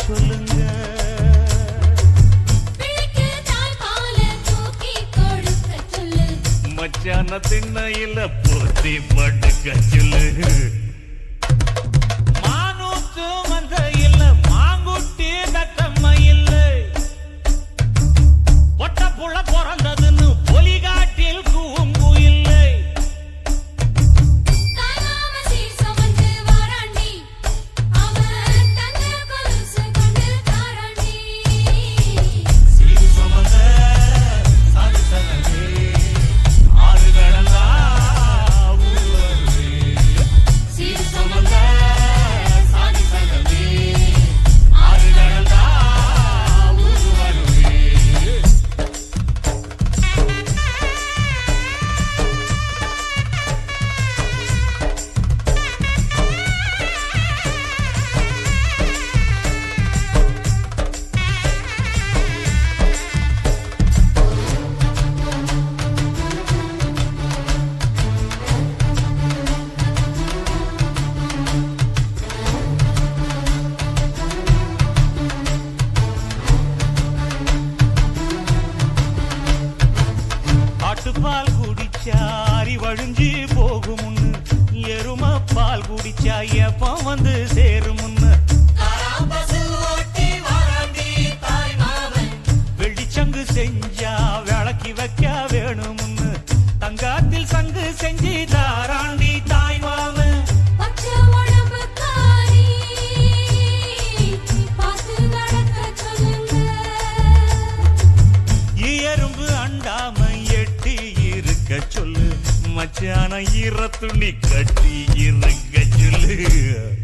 சொல்லுங்க. மச்சான திண்ணையில போத்தி படுக்க சொல்லு. மானூத்து மந்த இல்ல மாங்குட்டி தத்தம்ம இல்ல. பொட்ட புள்ள பிறந்ததுன்னு பொலிகாட்டில் கூம்பு இல்லை. பால் குடிச்சா அரி வழிஞ்சி போகும். எரும பால் குடிச்சா எப்ப வந்து சேரும். வெள்ளிச்சங்கு செஞ்சா விளக்கி வைக்க வேணும். தங்காத்தில் சங்கு செஞ்சு தாராண்டி தாய் மாமன். எறும்பு அண்டாம எட்டி இருக்க சொல்லு. மச்சான ஈர துணி கட்டி இருக்க சொல்லு.